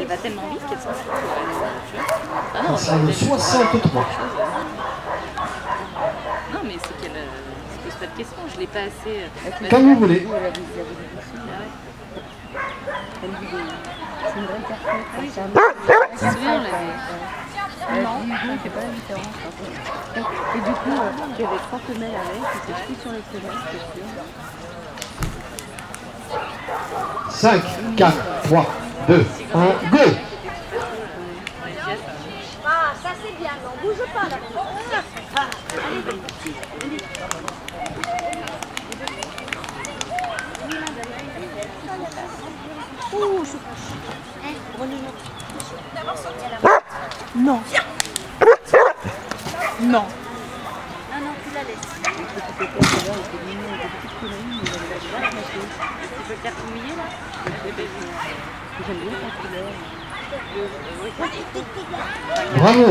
va tellement vite qu'elle s'en fout. Ah non, Ça le 63. Non, mais c'est qu'elle se pose pas de questions. Je l'ai pas assez. Quand vous voulez. C'est une vraie personne. Tu te souviens, on l'avait. Non, Hugo, il fait pas la différence. Et du coup, tu avais 3 femelles avec, tu étais plus sur les femelles, c'est sûr. 5, 4, 3, 2, 1, go! Ah, ça c'est bien, non, bouge pas là. Ouh, je Non. Non. Non, non, tu la laisses. Tu peux le faire mouiller là? J'aime bien quand tu l'aimes. Bravo!